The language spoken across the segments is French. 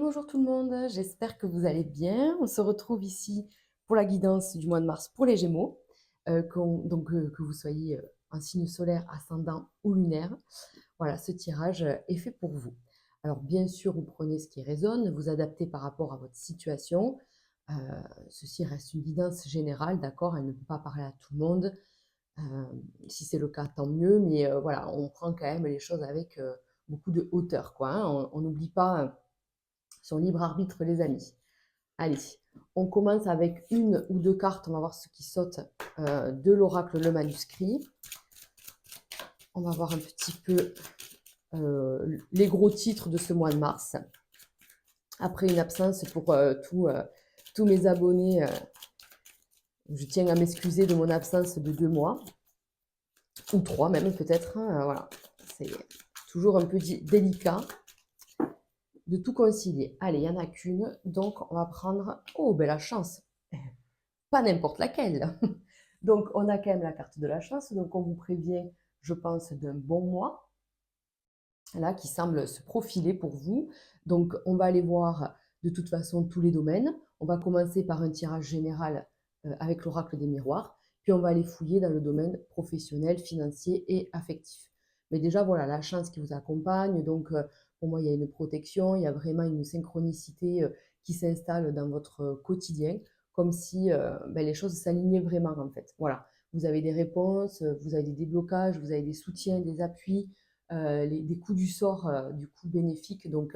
Bonjour tout le monde, j'espère que vous allez bien. On se retrouve ici pour la guidance du mois de mars pour les Gémeaux, que vous soyez un signe solaire, ascendant ou lunaire. Voilà, ce tirage est fait pour vous. Alors bien sûr, vous prenez ce qui résonne, vous adaptez par rapport à votre situation. Euh, Ceci reste une guidance générale, d'accord? Elle ne peut pas parler à tout le monde. Euh, Si c'est le cas, tant mieux, mais voilà, on prend quand même les choses avec beaucoup de hauteur, quoi, hein. On n'oublie pas son libre arbitre, les amis. Allez, on commence avec une ou deux cartes. On va voir ce qui saute de l'oracle Le Manuscrit. On va voir un petit peu les gros titres de ce mois de mars. Après une absence pour tous mes abonnés, je tiens à m'excuser de mon absence de 2 mois, ou 3 même peut-être, hein, voilà. C'est toujours un peu délicat de tout concilier. Allez, il n'y en a qu'une, donc on va prendre... Oh, ben la chance. Pas n'importe laquelle. Donc, on a quand même la carte de la chance. Donc, on vous prévient, je pense, d'un bon mois, là, qui semble se profiler pour vous. Donc, on va aller voir de toute façon tous les domaines. On va commencer par un tirage général avec l'oracle des miroirs. Puis, on va aller fouiller dans le domaine professionnel, financier et affectif. Mais déjà, voilà, la chance qui vous accompagne. Donc, pour moi, il y a une protection, il y a vraiment une synchronicité qui s'installe dans votre quotidien, comme si les choses s'alignaient vraiment, en fait. Voilà, vous avez des réponses, vous avez des déblocages, vous avez des soutiens, des appuis, des coups du sort, du coup bénéfiques. Donc,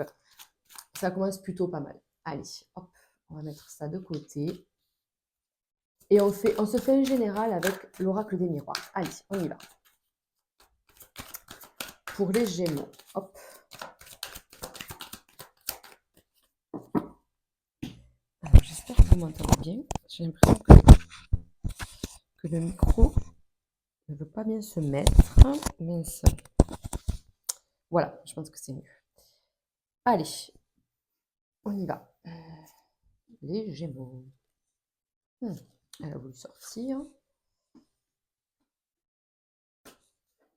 ça commence plutôt pas mal. Allez, hop, on va mettre ça de côté. Et on se fait un général avec l'oracle des miroirs. Allez, on y va. Pour les Gémeaux, hop. Alors, j'espère que vous m'entendez bien. J'ai l'impression que le micro ne veut pas bien se mettre. Mince. Voilà, je pense que c'est mieux. Allez, on y va. Les Gémeaux. Elle a voulu sortir.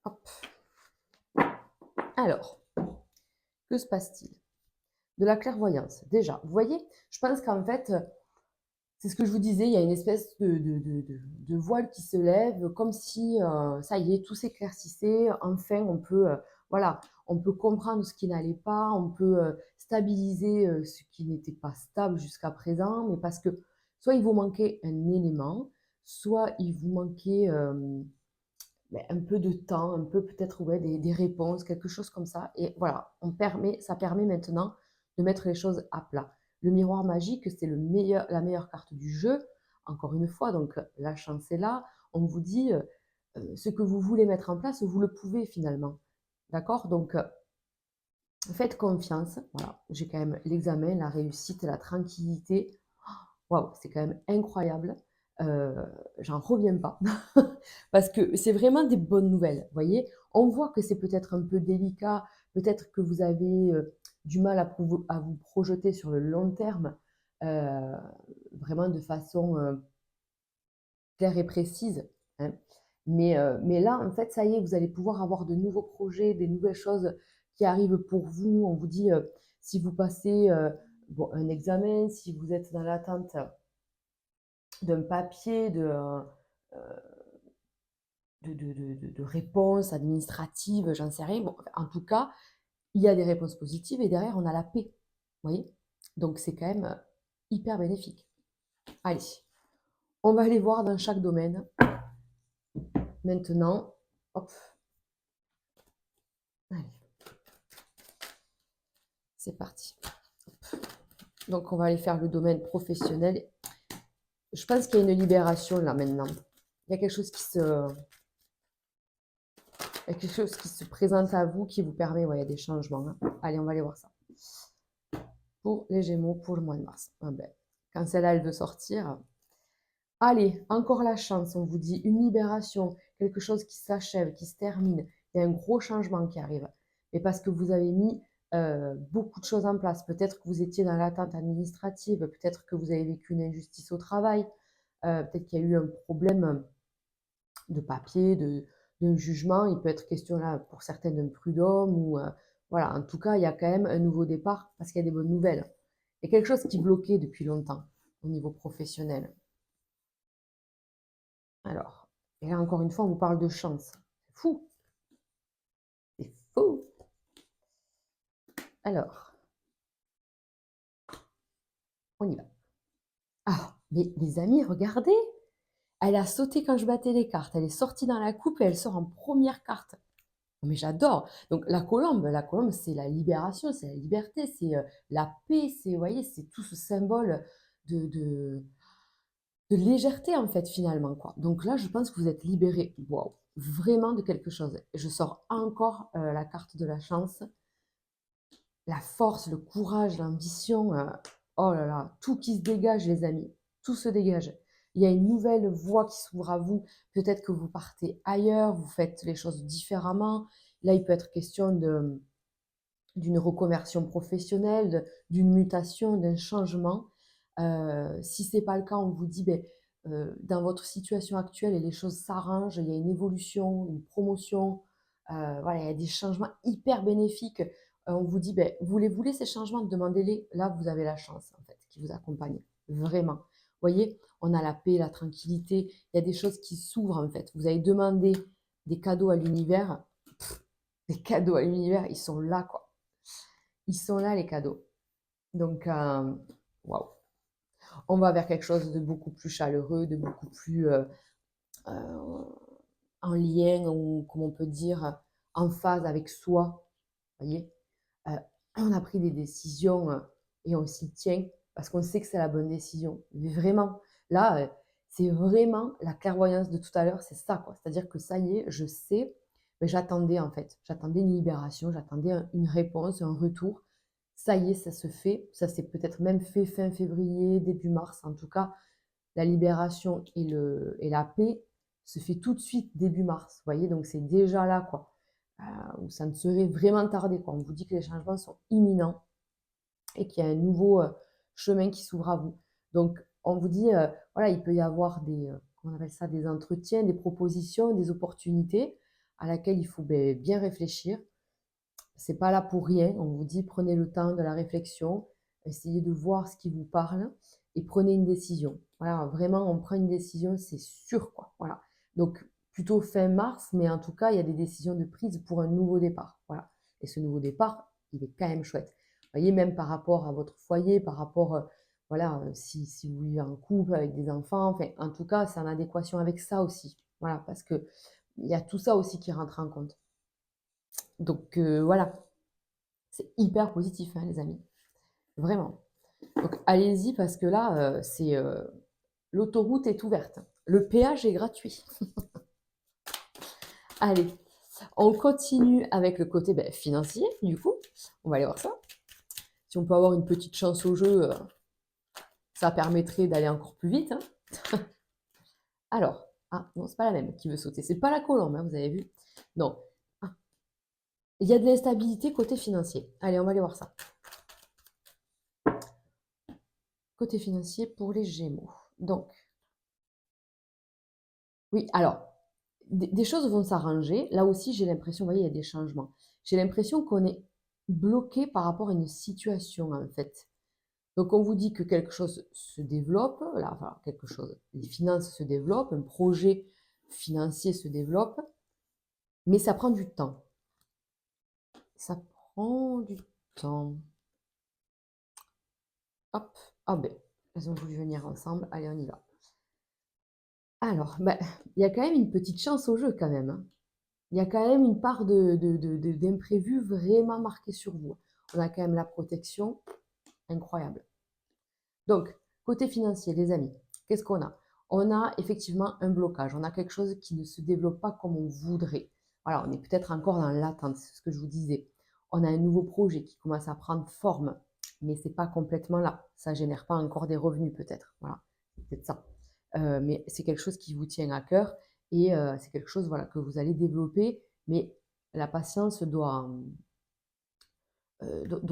Hop. Alors, que se passe-t-il? De la clairvoyance, déjà. Vous voyez, je pense qu'en fait, c'est ce que je vous disais, il y a une espèce de voile qui se lève, comme si, ça y est, tout s'éclaircissait. Enfin, voilà, on peut comprendre ce qui n'allait pas, on peut stabiliser ce qui n'était pas stable jusqu'à présent, mais parce que soit il vous manquait un élément, soit il vous manquait un peu de temps, un peu peut-être ouais, des réponses, quelque chose comme ça. Et voilà, ça permet maintenant de mettre les choses à plat. Le miroir magique, c'est la meilleure carte du jeu. Encore une fois, donc la chance est là. On vous dit ce que vous voulez mettre en place, vous le pouvez finalement. D'accord? Donc, faites confiance. Voilà, j'ai quand même l'examen, la réussite, la tranquillité. Waouh, c'est quand même incroyable. J'en reviens pas. Parce que c'est vraiment des bonnes nouvelles. Vous voyez, on voit que c'est peut-être un peu délicat, peut-être que vous avez du mal à vous projeter sur le long terme, euh, vraiment de façon claire et précise, hein. Mais là, en fait, ça y est, vous allez pouvoir avoir de nouveaux projets, des nouvelles choses qui arrivent pour vous. On vous dit, si vous passez un examen, si vous êtes dans l'attente d'un papier, de réponses administratives, j'en sais rien. Bon, en tout cas, il y a des réponses positives et derrière, on a la paix. Vous voyez? Donc, c'est quand même hyper bénéfique. Allez, on va aller voir dans chaque domaine. Maintenant, hop. Allez, c'est parti. Donc, on va aller faire le domaine professionnel. Je pense qu'il y a une libération là maintenant. Il y a quelque chose qui se présente à vous qui vous permet, ouais, il y a des changements, hein. Allez, on va aller voir ça. Pour les Gémeaux, pour le mois de mars. Ah ben, quand celle-là, elle veut sortir. Allez, encore la chance, on vous dit une libération, quelque chose qui s'achève, qui se termine. Il y a un gros changement qui arrive. Mais parce que vous avez mis beaucoup de choses en place. Peut-être que vous étiez dans l'attente administrative, peut-être que vous avez vécu une injustice au travail, peut-être qu'il y a eu un problème de papier, d'un jugement. Il peut être question là pour certains d'un prud'homme ou voilà. En tout cas, il y a quand même un nouveau départ parce qu'il y a des bonnes nouvelles. Il y a quelque chose qui bloquait depuis longtemps au niveau professionnel. Alors, et là encore une fois, on vous parle de chance. C'est fou, c'est fou. Alors, on y va. Ah, mais les amis, regardez, elle a sauté quand je battais les cartes. Elle est sortie dans la coupe et elle sort en première carte. Oh, mais j'adore. Donc la colombe, c'est la libération, c'est la liberté, c'est la paix, c'est, vous voyez, c'est tout ce symbole de, de, de légèreté en fait finalement quoi. Donc là, je pense que vous êtes libéré, waouh, vraiment de quelque chose. Je sors encore la carte de la chance, la force, le courage, l'ambition. Oh là là, tout qui se dégage les amis, tout se dégage. Il y a une nouvelle voie qui s'ouvre à vous. Peut-être que vous partez ailleurs, vous faites les choses différemment. Là, il peut être question d'une reconversion professionnelle, d'une mutation, d'un changement. Si ce n'est pas le cas, on vous dit, ben, dans votre situation actuelle, et les choses s'arrangent, il y a une évolution, une promotion, voilà, il y a des changements hyper bénéfiques. On vous dit, ben, voulez-vous ces changements, demandez-les. Là, vous avez la chance, en fait, qui vous accompagne. Vraiment. Vous voyez, on a la paix, la tranquillité. Il y a des choses qui s'ouvrent, en fait. Vous avez demandé des cadeaux à l'univers. Des cadeaux à l'univers, ils sont là, quoi. Ils sont là, les cadeaux. Donc, waouh. On va vers quelque chose de beaucoup plus chaleureux, de beaucoup plus euh, en lien, ou comme on peut dire, en phase avec soi. Vous voyez. On a pris des décisions et on s'y tient parce qu'on sait que c'est la bonne décision. Mais vraiment, là, c'est vraiment la clairvoyance de tout à l'heure, c'est ça, quoi. C'est-à-dire que ça y est, je sais, mais j'attendais en fait. J'attendais une libération, j'attendais une réponse, un retour. Ça y est, ça se fait. Ça s'est peut-être même fait fin février, début mars. En tout cas, la libération et la paix se fait tout de suite début mars. Vous voyez, donc c'est déjà là, quoi. Où ça ne serait vraiment tardé, quoi. On vous dit que les changements sont imminents et qu'il y a un nouveau chemin qui s'ouvre à vous. Donc, on vous dit, voilà, il peut y avoir comment on appelle ça, des entretiens, des propositions, des opportunités à laquelle il faut bien réfléchir. C'est pas là pour rien. On vous dit, prenez le temps de la réflexion, essayez de voir ce qui vous parle et prenez une décision. Voilà, vraiment, on prend une décision, c'est sûr, quoi. Voilà. Donc, plutôt fin mars, mais en tout cas, il y a des décisions de prise pour un nouveau départ. Voilà. Et ce nouveau départ, il est quand même chouette. Vous voyez, même par rapport à votre foyer, par rapport, voilà, si vous vivez en couple avec des enfants, enfin, en tout cas, c'est en adéquation avec ça aussi. Voilà, parce que il y a tout ça aussi qui rentre en compte. Donc, voilà, c'est hyper positif, hein, les amis. Vraiment. Donc, allez-y parce que là, l'autoroute est ouverte. Le péage est gratuit. Allez, on continue avec le côté financier, du coup. On va aller voir ça. Si on peut avoir une petite chance au jeu, ça permettrait d'aller encore plus vite, hein. Alors, ah non, c'est pas la même qui veut sauter. C'est pas la colombe, hein, vous avez vu. Non. Ah, il y a de l'instabilité côté financier. Allez, on va aller voir ça. Côté financier pour les Gémeaux. Donc, oui, alors, des choses vont s'arranger. Là aussi, j'ai l'impression, vous voyez, il y a des changements. J'ai l'impression qu'on est bloqué par rapport à une situation, en fait. Donc, on vous dit que quelque chose se développe, là, enfin, quelque chose, les finances se développent, un projet financier se développe, mais ça prend du temps. Ça prend du temps. Hop, ah ben, elles ont voulu venir ensemble. Allez, on y va. Alors, il y a quand même une petite chance au jeu, quand même, hein. Il y a quand même une part d'imprévu vraiment marquée sur vous. On a quand même la protection, incroyable. Donc, côté financier, les amis, qu'est-ce qu'on a? On a effectivement un blocage, on a quelque chose qui ne se développe pas comme on voudrait. Voilà, on est peut-être encore dans l'attente, c'est ce que je vous disais. On a un nouveau projet qui commence à prendre forme, mais ce n'est pas complètement là. Ça ne génère pas encore des revenus peut-être. Voilà, c'est peut-être ça. Mais c'est quelque chose qui vous tient à cœur et c'est quelque chose voilà, que vous allez développer, mais la patience doit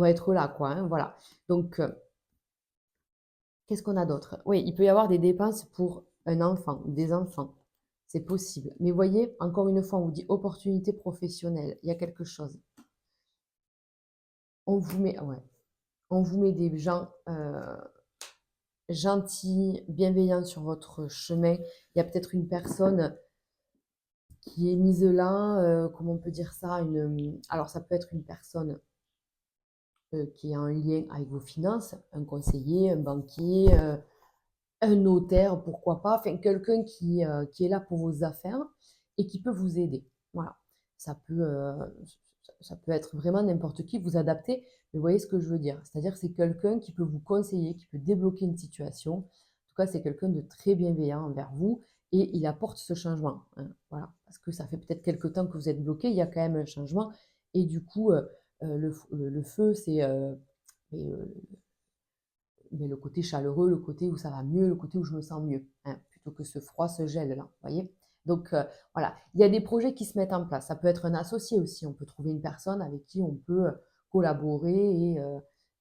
être là, quoi, hein, voilà. Donc, qu'est-ce qu'on a d'autre? Oui, il peut y avoir des dépenses pour un enfant, des enfants. C'est possible. Mais voyez, encore une fois, on vous dit opportunité professionnelle. Il y a quelque chose. On vous met, ouais, on vous met des gens gentils, bienveillants sur votre chemin. Il y a peut-être une personne qui est mise là, comment on peut dire ça, alors ça peut être une personne qui a un lien avec vos finances, un conseiller, un banquier, un notaire, pourquoi pas, enfin quelqu'un qui est là pour vos affaires et qui peut vous aider. Voilà. Ça peut, euh, ça peut être vraiment n'importe qui, vous adapter, mais vous voyez ce que je veux dire. C'est-à-dire que c'est quelqu'un qui peut vous conseiller, qui peut débloquer une situation. En tout cas, c'est quelqu'un de très bienveillant envers vous et il apporte ce changement, hein. Voilà. Parce que ça fait peut-être quelque temps que vous êtes bloqué, il y a quand même un changement. Et du coup, le feu, c'est mais le côté chaleureux, le côté où ça va mieux, le côté où je me sens mieux, hein, plutôt que ce froid, ce gel-là, vous voyez. Donc voilà, il y a des projets qui se mettent en place. Ça peut être un associé aussi, on peut trouver une personne avec qui on peut collaborer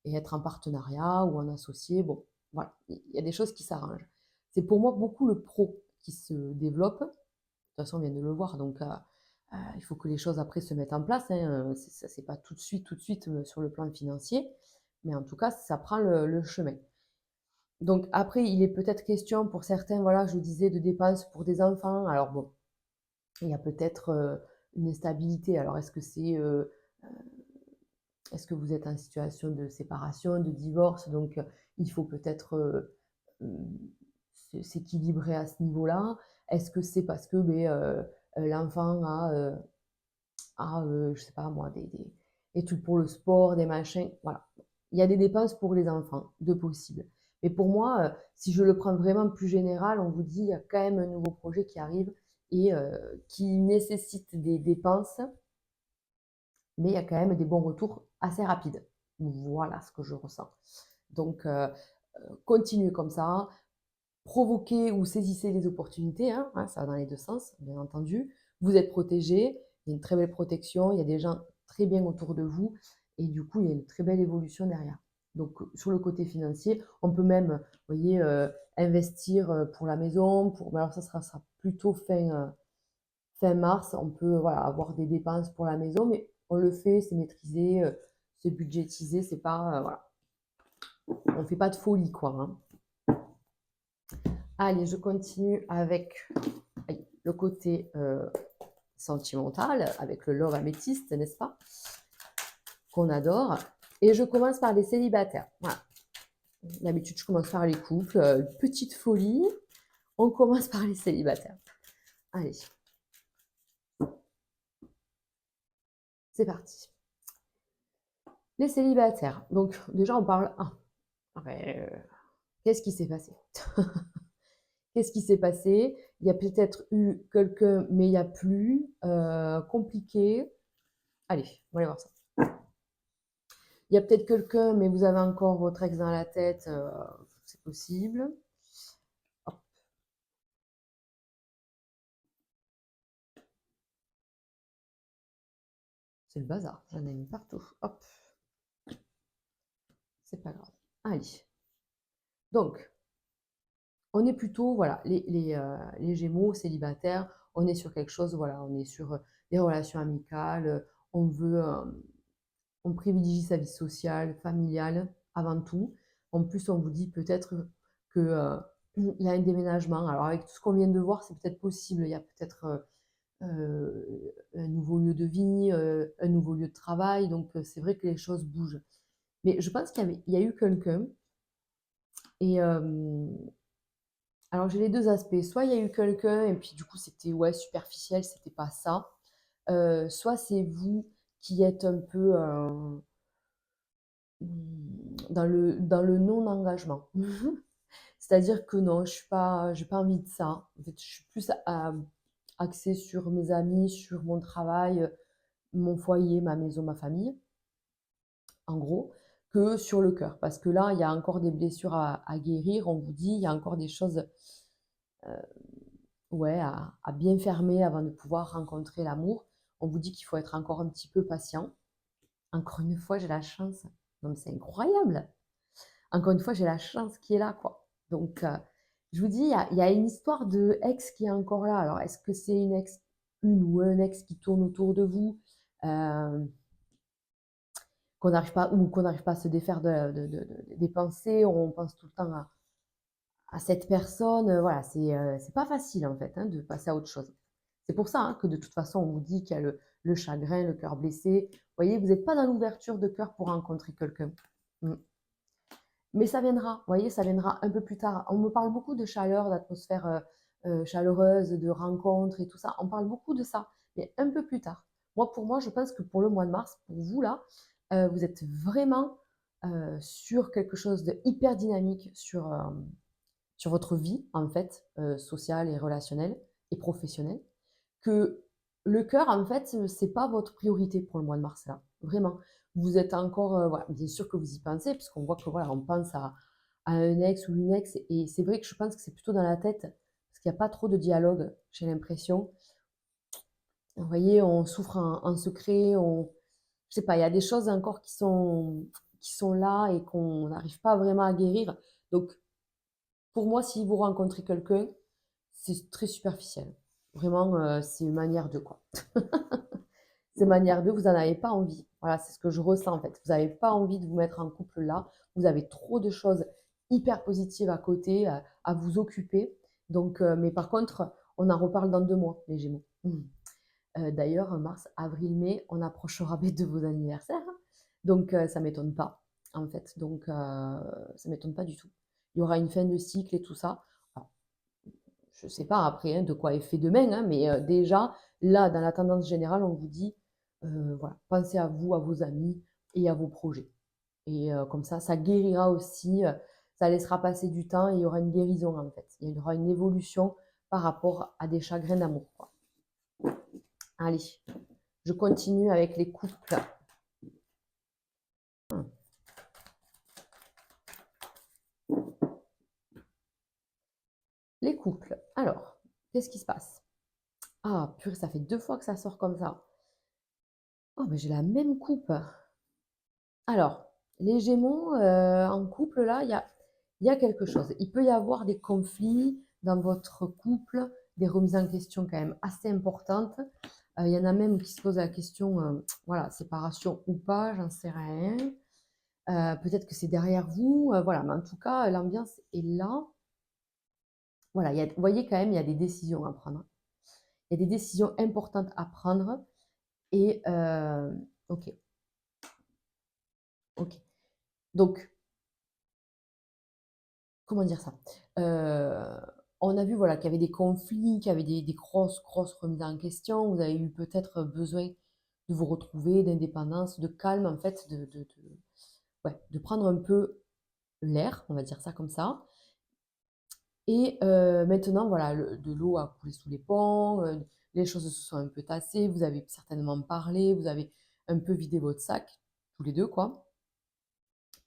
et être en partenariat ou en associé. Bon, voilà, il y a des choses qui s'arrangent. C'est pour moi beaucoup le pro qui se développe. De toute façon, on vient de le voir, donc il faut que les choses après se mettent en place, hein. C'est pas tout de suite sur le plan financier, mais en tout cas, ça prend le chemin. Donc après, il est peut-être question pour certains, voilà, je vous disais, de dépenses pour des enfants. Alors bon, il y a peut-être une instabilité. Alors est-ce que vous êtes en situation de séparation, de divorce? Donc il faut peut-être s'équilibrer à ce niveau-là. Est-ce que c'est parce que ben, l'enfant je sais pas moi, des trucs pour le sport, des machins, voilà. Il y a des dépenses pour les enfants, de possibles. Mais pour moi, si je le prends vraiment plus général, on vous dit, il y a quand même un nouveau projet qui arrive et qui nécessite des dépenses, mais il y a quand même des bons retours assez rapides. Voilà ce que je ressens. Donc, continuez comme ça, provoquez ou saisissez les opportunités, hein, ça va dans les deux sens, bien entendu. Vous êtes protégé, il y a une très belle protection, il y a des gens très bien autour de vous, et du coup, il y a une très belle évolution derrière. Donc, sur le côté financier, on peut même, vous voyez, investir pour la maison, mais alors ça sera plutôt fin mars, on peut voilà, avoir des dépenses pour la maison, mais on le fait, c'est maîtrisé, c'est budgétisé, c'est pas, voilà, on fait pas de folie, quoi, hein. Allez, je continue avec le côté sentimental, avec le love améthyste, n'est-ce pas? Qu'on adore. Et je commence par les célibataires. Voilà. D'habitude, je commence par les couples. Petite folie. On commence par les célibataires. Allez. C'est parti. Les célibataires. Donc, déjà, on parle. Qu'est-ce qui s'est passé? Qu'est-ce qui s'est passé? Il y a peut-être eu quelqu'un, mais il n'y a plus. Compliqué. Allez, on va aller voir ça. Il y a peut-être quelqu'un, mais vous avez encore votre ex dans la tête. C'est possible. Hop. C'est le bazar. J'en ai mis partout. Hop. C'est pas grave. Allez. Donc, on est plutôt, voilà, les Gémeaux célibataires, on est sur quelque chose, voilà, on est sur des relations amicales, on veut, on privilégie sa vie sociale, familiale avant tout. En plus, on vous dit peut-être que il y a un déménagement. Alors avec tout ce qu'on vient de voir, c'est peut-être possible. Il y a peut-être un nouveau lieu de vie, un nouveau lieu de travail. Donc c'est vrai que les choses bougent. Mais je pense il y a eu quelqu'un. Et alors j'ai les deux aspects. Soit il y a eu quelqu'un et puis du coup c'était ouais superficiel, c'était pas ça. Soit c'est vous qui êtes un peu dans le non-engagement. C'est-à-dire que non, j'ai pas envie de ça. En fait, je suis plus axée sur mes amis, sur mon travail, mon foyer, ma maison, ma famille, en gros, que sur le cœur. Parce que là, il y a encore des blessures à guérir. On vous dit, il y a encore des choses ouais, à bien fermer avant de pouvoir rencontrer l'amour. On vous dit qu'il faut être encore un petit peu patient. Encore une fois, j'ai la chance. Non, mais c'est incroyable. Encore une fois, j'ai la chance qui est là, quoi. Donc, je vous dis, il y a une histoire de ex qui est encore là. Alors, est-ce que c'est une ou un ex qui tourne autour de vous? Euh, qu'on n'arrive pas ou qu'on n'arrive pas à se défaire des pensées, on pense tout le temps à cette personne, voilà, c'est pas facile en fait, hein, de passer à autre chose. C'est pour ça, hein, que de toute façon on vous dit qu'il y a le chagrin, le cœur blessé. Vous voyez, vous n'êtes pas dans l'ouverture de cœur pour rencontrer quelqu'un. Mmh. Mais ça viendra, vous voyez, ça viendra un peu plus tard. On me parle beaucoup de chaleur, d'atmosphère, chaleureuse, de rencontres et tout ça. On parle beaucoup de ça, mais un peu plus tard. Moi, pour moi, je pense que pour le mois de mars, pour vous là, vous êtes vraiment, sur quelque chose de hyper dynamique sur votre vie, en fait, sociale et relationnelle et professionnelle, que le cœur, en fait, c'est pas votre priorité pour le mois de mars, là. Vraiment. Vous êtes encore, voilà, bien sûr que vous y pensez, puisqu'on voit que, voilà, on pense à un ex ou une ex, et c'est vrai que je pense que c'est plutôt dans la tête, parce qu'il n'y a pas trop de dialogue, j'ai l'impression. Vous voyez, on souffre en secret, je sais pas, il y a des choses encore qui sont là et qu'on n'arrive pas vraiment à guérir. Donc, pour moi, si vous rencontrez quelqu'un, c'est très superficiel. Vraiment, c'est une manière de quoi. C'est manière de, vous n'en avez pas envie. Voilà, c'est ce que je ressens en fait. Vous n'avez pas envie de vous mettre en couple là. Vous avez trop de choses hyper positives à côté, à vous occuper. Donc, mais par contre, on en reparle dans 2 mois, les Gémeaux. D'ailleurs, mars, avril, mai, on approchera de vos anniversaires. Donc, ça ne m'étonne pas, en fait. Donc, ça ne m'étonne pas du tout. Il y aura une fin de cycle et tout ça. Alors, je ne sais pas après, hein, de quoi est fait demain, hein, mais déjà, là, dans la tendance générale, on vous dit, voilà, pensez à vous, à vos amis et à vos projets. Et comme ça guérira aussi, ça laissera passer du temps et il y aura une guérison, en fait. Il y aura une évolution par rapport à des chagrins d'amour, quoi. Allez, je continue avec les couples. Les couples. Alors, qu'est-ce qui se passe? Ah, purée, ça fait 2 fois que ça sort comme ça. Oh, mais j'ai la même coupe. Alors, les Gémeaux, en couple, là, il y a quelque chose. Il peut y avoir des conflits dans votre couple, des remises en question quand même assez importantes. Il y en a même qui se posent la question, voilà, séparation ou pas, j'en sais rien. Peut-être que c'est derrière vous, voilà, mais en tout cas, l'ambiance est là. Voilà, vous voyez quand même, il y a des décisions à prendre. Il y a des décisions importantes à prendre et OK, OK. Donc, comment dire ça? Heu, on a vu, voilà, qu'il y avait des conflits, qu'il y avait des grosses, grosses remises en question. Vous avez eu peut-être besoin de vous retrouver, d'indépendance, de calme, en fait, ouais, de prendre un peu l'air, on va dire ça comme ça. Et maintenant, voilà, de l'eau a coulé sous les ponts, les choses se sont un peu tassées, vous avez certainement parlé, vous avez un peu vidé votre sac, tous les 2 quoi.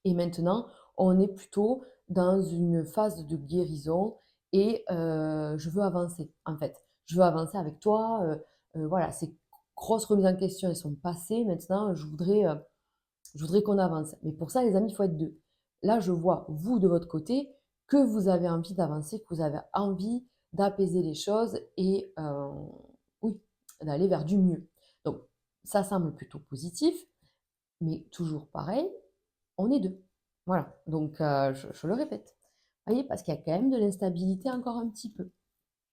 Et maintenant, on est plutôt dans une phase de guérison et je veux avancer, en fait. Je veux avancer avec toi, voilà, ces grosses remises en question, elles sont passées. Maintenant, je voudrais qu'on avance. Mais pour ça, les amis, il faut être 2. Là, je vois, vous, de votre côté, que vous avez envie d'avancer, que vous avez envie d'apaiser les choses et oui, d'aller vers du mieux. Donc, ça semble plutôt positif, mais toujours pareil, on est 2. Voilà, donc je le répète. Vous voyez, parce qu'il y a quand même de l'instabilité encore un petit peu.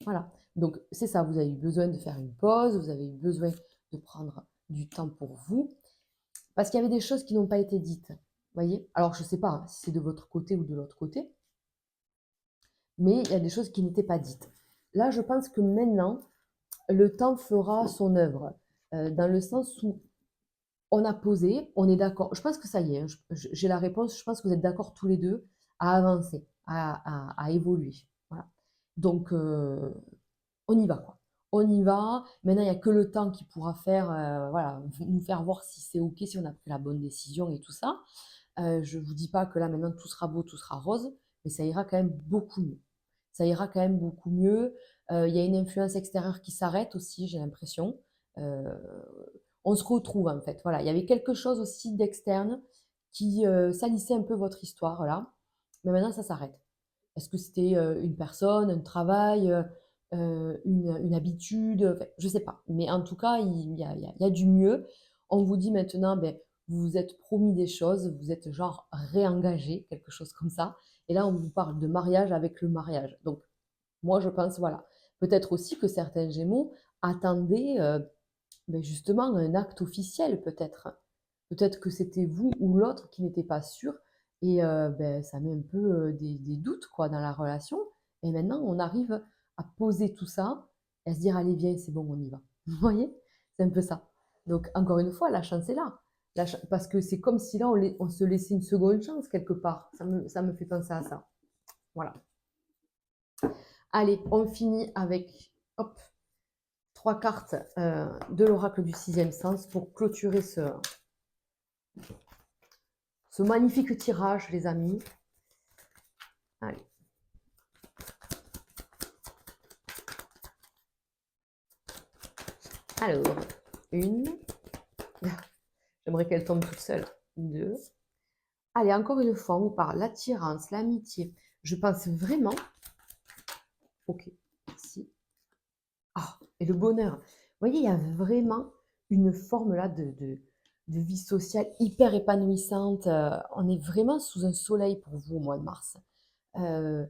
Voilà, donc c'est ça, vous avez eu besoin de faire une pause, vous avez eu besoin de prendre du temps pour vous, parce qu'il y avait des choses qui n'ont pas été dites. Vous voyez? Alors, je ne sais pas, hein, si c'est de votre côté ou de l'autre côté, mais il y a des choses qui n'étaient pas dites. Là, je pense que maintenant, le temps fera son œuvre, dans le sens où on a posé, on est d'accord. Je pense que ça y est, hein, j'ai la réponse. Je pense que vous êtes d'accord tous les 2 à avancer, à évoluer. Voilà. Donc, on y va, quoi. On y va. Maintenant, il n'y a que le temps qui pourra faire, voilà, nous faire voir si c'est OK, si on a pris la bonne décision et tout ça. Je ne vous dis pas que là, maintenant, tout sera beau, tout sera rose, mais ça ira quand même beaucoup mieux. Ça ira quand même beaucoup mieux. Il y a une influence extérieure qui s'arrête aussi, j'ai l'impression. Euh, on se retrouve, en fait. Voilà, il y avait quelque chose aussi d'externe qui salissait un peu votre histoire, là. Mais maintenant, ça s'arrête. Est-ce que c'était une personne, un travail, une habitude? Enfin, je ne sais pas. Mais en tout cas, il y a du mieux. On vous dit maintenant, ben, vous vous êtes promis des choses, vous êtes genre réengagé, quelque chose comme ça. Et là, on vous parle de mariage avec le mariage. Donc, moi, je pense, voilà, peut-être aussi que certains Gémeaux attendaient ben, justement un acte officiel, peut-être. Peut-être que c'était vous ou l'autre qui n'était pas sûr. Et ben, ça met un peu des doutes quoi, dans la relation. Et maintenant, on arrive à poser tout ça et à se dire, allez, viens, c'est bon, on y va. Vous voyez? C'est un peu ça. Donc, encore une fois, la chance est là. Parce que c'est comme si là, on se laissait une seconde chance quelque part. Ça me fait penser à ça. Voilà. Allez, on finit avec hop, 3 cartes de l'oracle du sixième sens pour clôturer ce magnifique tirage, les amis. Allez. Alors, une. J'aimerais qu'elle tombe toute seule. Deux. Allez, encore une fois, on parle l'attirance, l'amitié. Je pense vraiment. Ok, merci. Ah, et le bonheur. Vous voyez, il y a vraiment une forme là de vie sociale hyper épanouissante. On est vraiment sous un soleil pour vous au mois de mars. Euh,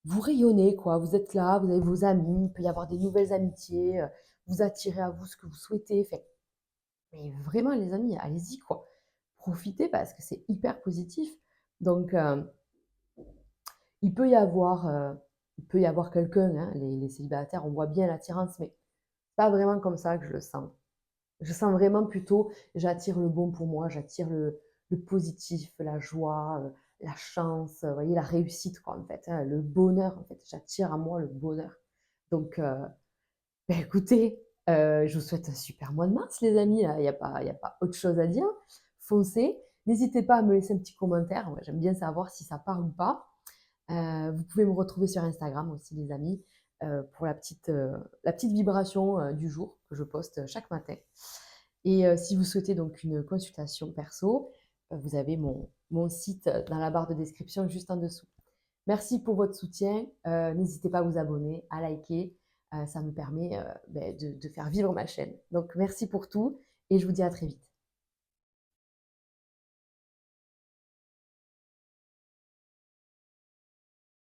Vous rayonnez, quoi. Vous êtes là, vous avez vos amis, il peut y avoir des nouvelles amitiés, vous attirez à vous ce que vous souhaitez. Fait, mais vraiment, les amis, allez-y, quoi. Profitez parce que c'est hyper positif. Donc, il peut y avoir, quelqu'un, hein, les célibataires, on voit bien l'attirance, mais pas vraiment comme ça que je le sens. Je sens vraiment plutôt, j'attire le bon pour moi, j'attire le positif, la joie, la chance, vous voyez, la réussite, quoi, en fait, hein, le bonheur, en fait. J'attire à moi le bonheur. Donc, ben, écoutez, je vous souhaite un super mois de mars, les amis. Il y a pas autre chose à dire. Foncez. N'hésitez pas à me laisser un petit commentaire. Ouais, j'aime bien savoir si ça parle ou pas. Vous pouvez me retrouver sur Instagram aussi, les amis, pour la petite vibration du jour que je poste chaque matin. Et si vous souhaitez donc une consultation perso, vous avez mon site dans la barre de description juste en dessous. Merci pour votre soutien. N'hésitez pas à vous abonner, à liker. Ça me permet ben, de faire vivre ma chaîne. Donc merci pour tout et je vous dis à très vite.